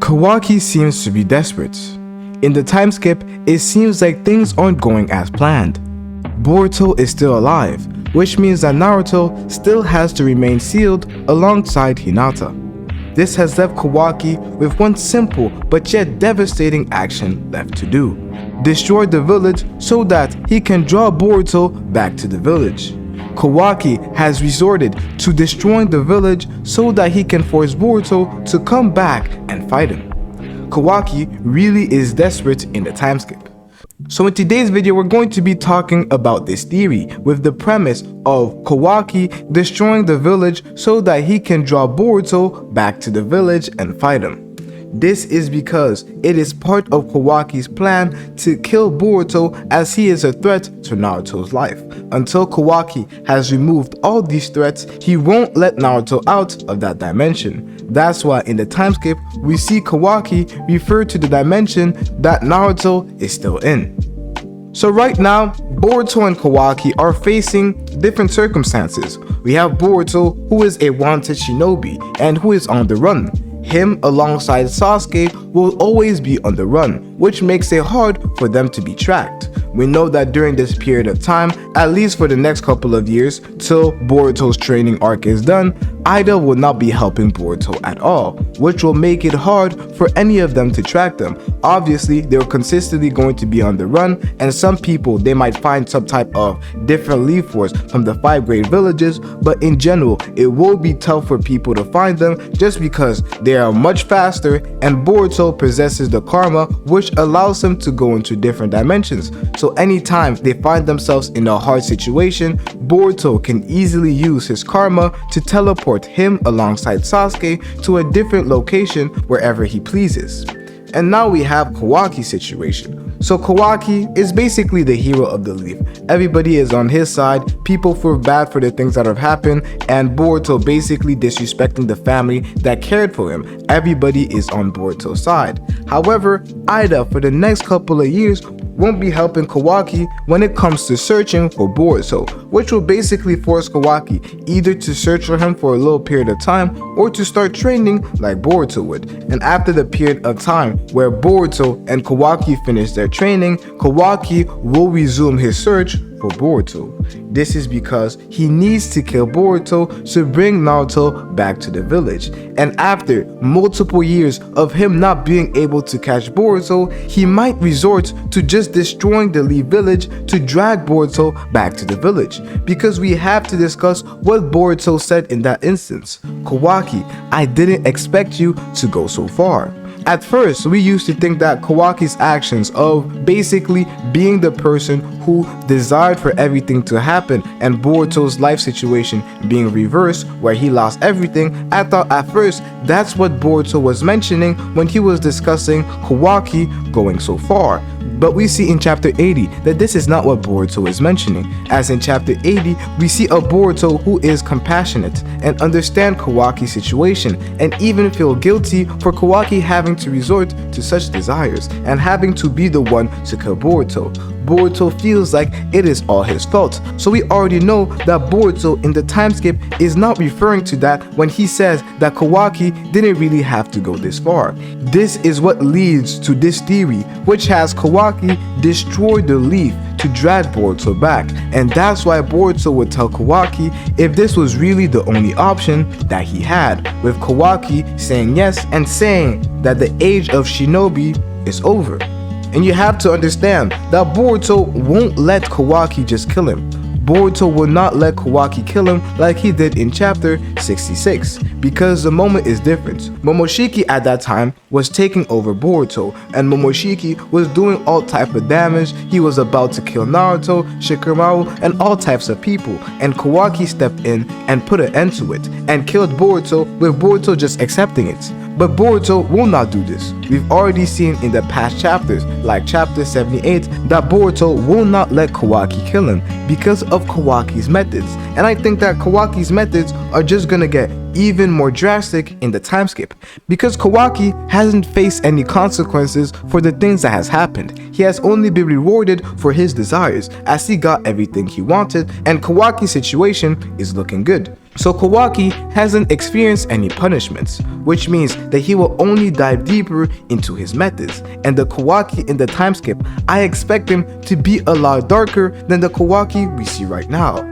Kawaki seems to be desperate. In the time skip, it seems like things aren't going as planned. Boruto is still alive, which means that Naruto still has to remain sealed alongside Hinata. This has left Kawaki with one simple but yet devastating action left to do: destroy the village so that he can draw Boruto back to the village. Kawaki has resorted to destroying the village so that he can force Boruto to come back and fight him. Kawaki really is desperate in the time skip. So in today's video, we're going to be talking about this theory with the premise of Kawaki destroying the village so that he can draw Boruto back to the village and fight him. This is because it is part of Kawaki's plan to kill Boruto, as he is a threat to Naruto's life. Until Kawaki has removed all these threats, he won't let Naruto out of that dimension. That's why in the time skip, we see Kawaki refer to the dimension that Naruto is still in. So right now, Boruto and Kawaki are facing different circumstances. We have Boruto, who is a wanted shinobi and who is on the run. Him alongside Sasuke will always be on the run, which makes it hard for them to be tracked. We know that during this period of time, at least for the next couple of years, till Boruto's training arc is done, Ida will not be helping Boruto at all, which will make it hard for any of them to track them. Obviously, they're consistently going to be on the run, and some people, they might find some type of different leaf force from the 5 great villages, but in general, it will be tough for people to find them just because they are much faster, and Boruto possesses the karma, which allows him to go into different dimensions. So anytime they find themselves in a hard situation, Boruto can easily use his karma to teleport him alongside Sasuke to a different location wherever he pleases. And now we have Kawaki's situation. So Kawaki is basically the hero of the leaf. Everybody is on his side, people feel bad for the things that have happened, and Boruto basically disrespecting the family that cared for him. Everybody is on Boruto's side. However, Ida for the next couple of years won't be helping Kawaki when it comes to searching for Boruto, which will basically force Kawaki either to search for him for a little period of time or to start training like Boruto would. And after the period of time where Boruto and Kawaki finish their training, Kawaki will resume his search for Boruto. This is because he needs to kill Boruto to bring Naruto back to the village. And after multiple years of him not being able to catch Boruto, he might resort to just destroying the Leaf village to drag Boruto back to the village. Because we have to discuss what Boruto said in that instance. Kawaki, I didn't expect you to go so far. At first, we used to think that Kawaki's actions of basically being the person who desired for everything to happen and Boruto's life situation being reversed where he lost everything, I thought at first that's what Boruto was mentioning when he was discussing Kawaki going so far. But we see in chapter 80 that this is not what Boruto is mentioning, as in chapter 80 we see a Boruto who is compassionate and understand Kawaki's situation and even feel guilty for Kawaki having to resort to such desires and having to be the one to kill Boruto. Boruto feels like it is all his fault. So we already know that Boruto in the time skip is not referring to that when he says that Kawaki didn't really have to go this far. This is what leads to this theory, which has Kawaki destroy the leaf to drag Boruto back. And that's why Boruto would tell Kawaki if this was really the only option that he had, with Kawaki saying yes and saying that the age of shinobi is over. And you have to understand that Boruto won't let Kawaki just kill him. Boruto will not let Kawaki kill him like he did in chapter 66, because the moment is different. Momoshiki at that time was taking over Boruto, and Momoshiki was doing all type of damage. He was about to kill Naruto, Shikamaru, and all types of people, and Kawaki stepped in and put an end to it and killed Boruto, with Boruto just accepting it. But Boruto will not do this. We've already seen in the past chapters, like chapter 78, that Boruto will not let Kawaki kill him because of Kawaki's methods. And I think that Kawaki's methods are just gonna get even more drastic in the time skip, because Kawaki hasn't faced any consequences for the things that has happened. He has only been rewarded for his desires, as he got everything he wanted, and Kawaki's situation is looking good. So Kawaki hasn't experienced any punishments, which means that he will only dive deeper into his methods. And the Kawaki in the time skip, I expect him to be a lot darker than the Kawaki we see right now.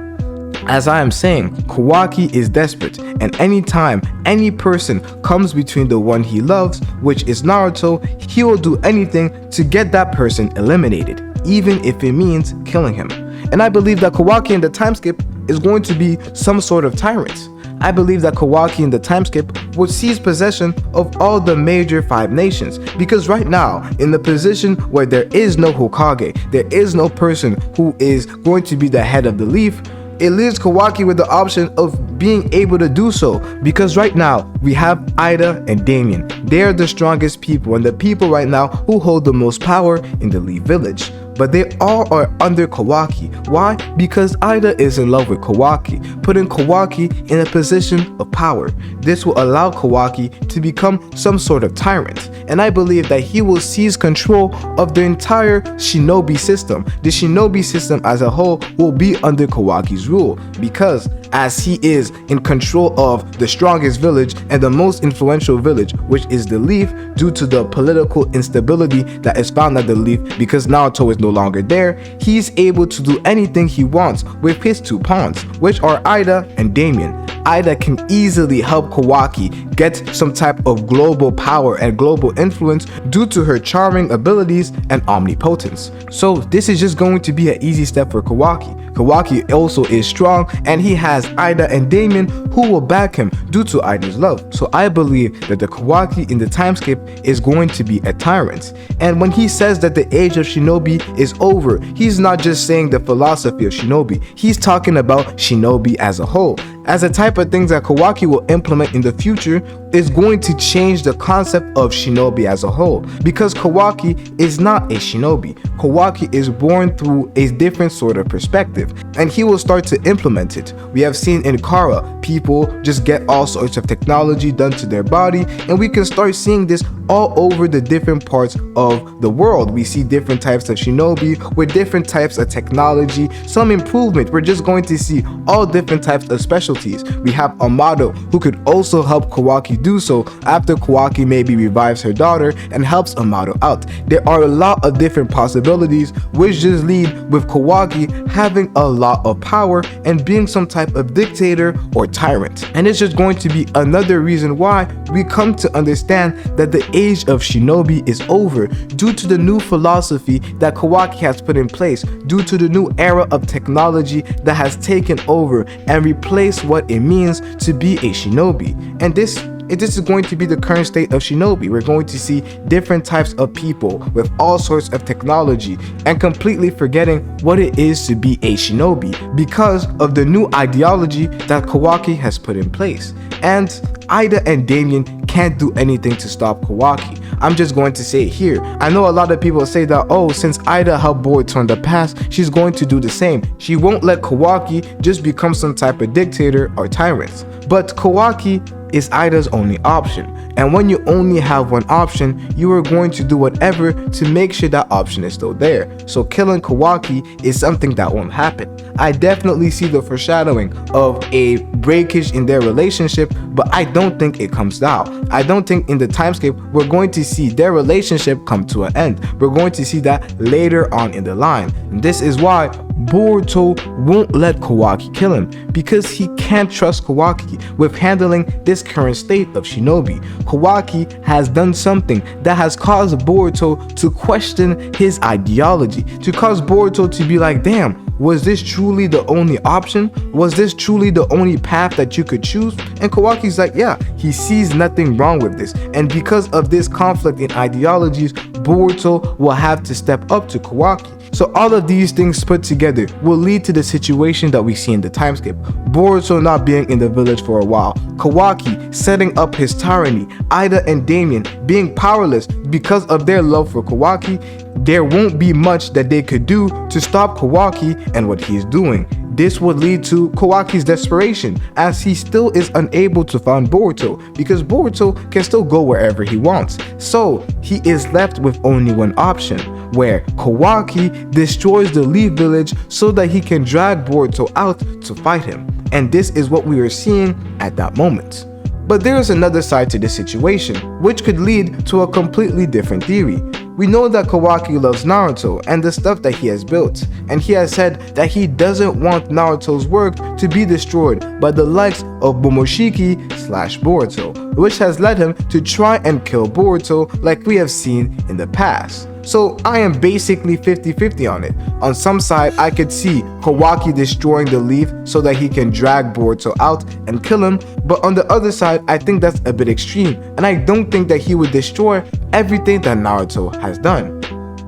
As I am saying, Kawaki is desperate, and anytime any person comes between the one he loves, which is Naruto, he will do anything to get that person eliminated, even if it means killing him. And I believe that Kawaki in the time skip is going to be some sort of tyrant. I believe that Kawaki in the time skip would seize possession of all the major 5 nations, because right now, in the position where there is no Hokage, there is no person who is going to be the head of the leaf, it leaves Kawaki with the option of being able to do so, because right now we have Ida and Damien. They are the strongest people and the people right now who hold the most power in the Leaf Village. But they all are under Kawaki. Why? Because Ida is in love with Kawaki, putting Kawaki in a position of power. This will allow Kawaki to become some sort of tyrant, and I believe that he will seize control of the entire shinobi system. The shinobi system as a whole will be under Kawaki's rule, because as he is in control of the strongest village and the most influential village, which is the Leaf, due to the political instability that is found at the Leaf because Naruto is no longer there, he's able to do anything he wants with his 2 pawns, which are Ida and Damien. Ida can easily help Kawaki get some type of global power and global influence due to her charming abilities and omnipotence. So this is just going to be an easy step for Kawaki. Kawaki also is strong, and he has Ida and Damien who will back him due to Ida's love. So I believe that the Kawaki in the time skip is going to be a tyrant. And when he says that the age of shinobi is over, he's not just saying the philosophy of shinobi, he's talking about shinobi as a whole. As the type of things that Kawaki will implement in the future is going to change the concept of shinobi as a whole, because Kawaki is not a shinobi. Kawaki is born through a different sort of perspective, and he will start to implement it. We have seen in Kara, people just get all sorts of technology done to their body, and we can start seeing this all over the different parts of the world. We see different types of shinobi with different types of technology, some improvement. We're just going to see all different types of specialties. We have Amado, who could also help Kawaki do so after Kawaki maybe revives her daughter and helps Amado out. There are a lot of different possibilities, which just lead with Kawaki having a lot of power and being some type of dictator or tyrant. And it's just going to be another reason why we come to understand that the age of shinobi is over, due to the new philosophy that Kawaki has put in place, due to the new era of technology that has taken over and replaced what it means to be a shinobi. And this is going to be the current state of shinobi. We're going to see different types of people with all sorts of technology and completely forgetting what it is to be a shinobi because of the new ideology that Kawaki has put in place. And Ida and Damien can't do anything to stop Kawaki. I'm just going to say it here. I know a lot of people say that, oh, since Ida helped Boruto in the past, she's going to do the same. She won't let Kawaki just become some type of dictator or tyrant. But Kawaki is Ida's only option. And when you only have one option, you are going to do whatever to make sure that option is still there. So killing Kawaki is something that won't happen. I definitely see the foreshadowing of a breakage in their relationship, but I don't think it comes down. I don't think in the timescape we're going to see their relationship come to an end. We're going to see that later on in the line. And this is why Boruto won't let Kawaki kill him, because he can't trust Kawaki with handling this current state of shinobi. Kawaki has done something that has caused Boruto to question his ideology, to cause Boruto to be like, damn, was this truly the only option? Was this truly the only path that you could choose? And Kawaki's like, yeah, he sees nothing wrong with this. And because of this conflict in ideologies, Boruto will have to step up to Kawaki. So all of these things put together will lead to the situation that we see in the timeskip. Boruto not being in the village for a while, Kawaki setting up his tyranny, Ida and Damien being powerless because of their love for Kawaki. There won't be much that they could do to stop Kawaki and what he's doing. This would lead to Kawaki's desperation, as he still is unable to find Boruto, because Boruto can still go wherever he wants. So he is left with only one option, where Kawaki destroys the Leaf Village so that he can drag Boruto out to fight him. and this is what we are seeing at that moment. But there is another side to this situation, which could lead to a completely different theory. We know that Kawaki loves Naruto and the stuff that he has built, and he has said that he doesn't want Naruto's work to be destroyed by the likes of Momoshiki/Boruto, which has led him to try and kill Boruto like we have seen in the past. So I am basically 50-50 on it. On some side, I could see Kawaki destroying the leaf so that he can drag Boruto out and kill him, but on the other side, I think that's a bit extreme, and I don't think that he would destroy everything that Naruto has done.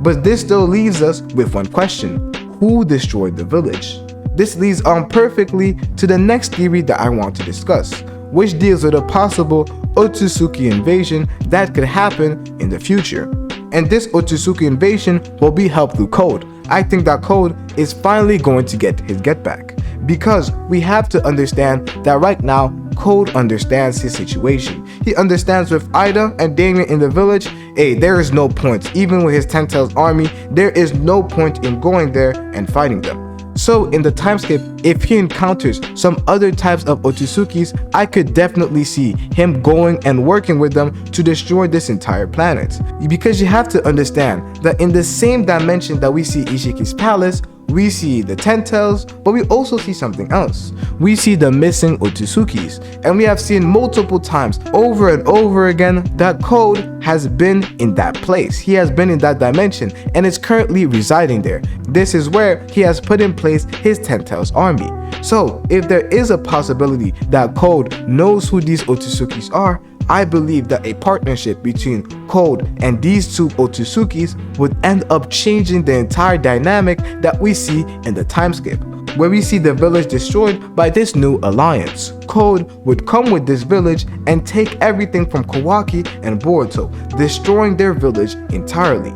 But this still leaves us with one question: who destroyed the village? This leads on perfectly to the next theory that I want to discuss, which deals with a possible Otsutsuki invasion that could happen in the future. And this Otsutsuki invasion will be helped through Code. I think that Code is finally going to get his get back, because we have to understand that right now Code understands his situation. He understands with Ida and Damien in the village, hey, there is no point, even with his Ten Tails army, there is no point in going there and fighting them. So in the time skip, if he encounters some other types of Otsutsukis, I could definitely see him going and working with them to destroy this entire planet. Because you have to understand that in the same dimension that we see Ishiki's palace, we see the Ten Tails, but we also see something else. We see the missing Otsutsukis, and we have seen multiple times over and over again that Code has been in that place. He has been in that dimension and is currently residing there. This is where he has put in place his Ten Tails army. So if there is a possibility that Code knows who these Otsutsukis are, I believe that a partnership between Code and these two Otsutsukis would end up changing the entire dynamic that we see in the time skip, where we see the village destroyed by this new alliance. Code would come with this village and take everything from Kawaki and Boruto, destroying their village entirely.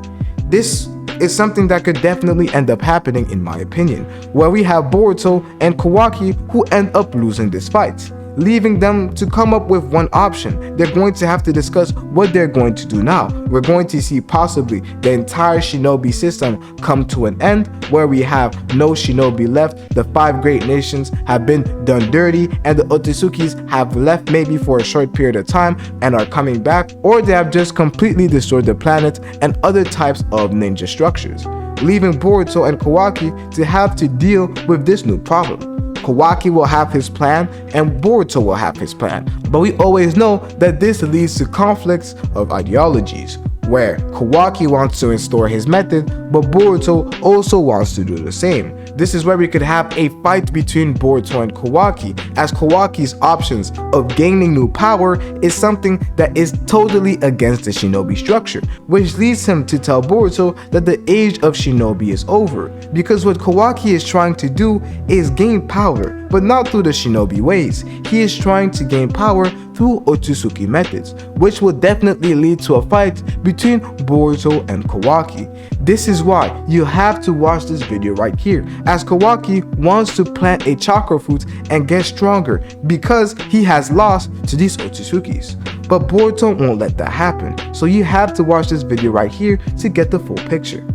This is something that could definitely end up happening in my opinion, where we have Boruto and Kawaki who end up losing this fight, leaving them to come up with one option. They're going to have to discuss what they're going to do now. We're going to see possibly the entire shinobi system come to an end, where we have no shinobi left. The 5 great nations have been done dirty, and the Otsutsuki have left maybe for a short period of time and are coming back, or they have just completely destroyed the planet and other types of ninja structures, leaving Boruto and Kawaki to have to deal with this new problem. Kawaki will have his plan and Boruto will have his plan, but we always know that this leads to conflicts of ideologies, where Kawaki wants to install his method, but Boruto also wants to do the same. This is where we could have a fight between Boruto and Kawaki, as Kawaki's options of gaining new power is something that is totally against the shinobi structure, which leads him to tell Boruto that the age of shinobi is over, because what Kawaki is trying to do is gain power, but not through the shinobi ways. He is trying to gain power through Otsutsuki methods, which will definitely lead to a fight between Boruto and Kawaki. This is why you have to watch this video right here, as Kawaki wants to plant a chakra fruit and get stronger because he has lost to these Otsutsukis. But Boruto won't let that happen, so you have to watch this video right here to get the full picture.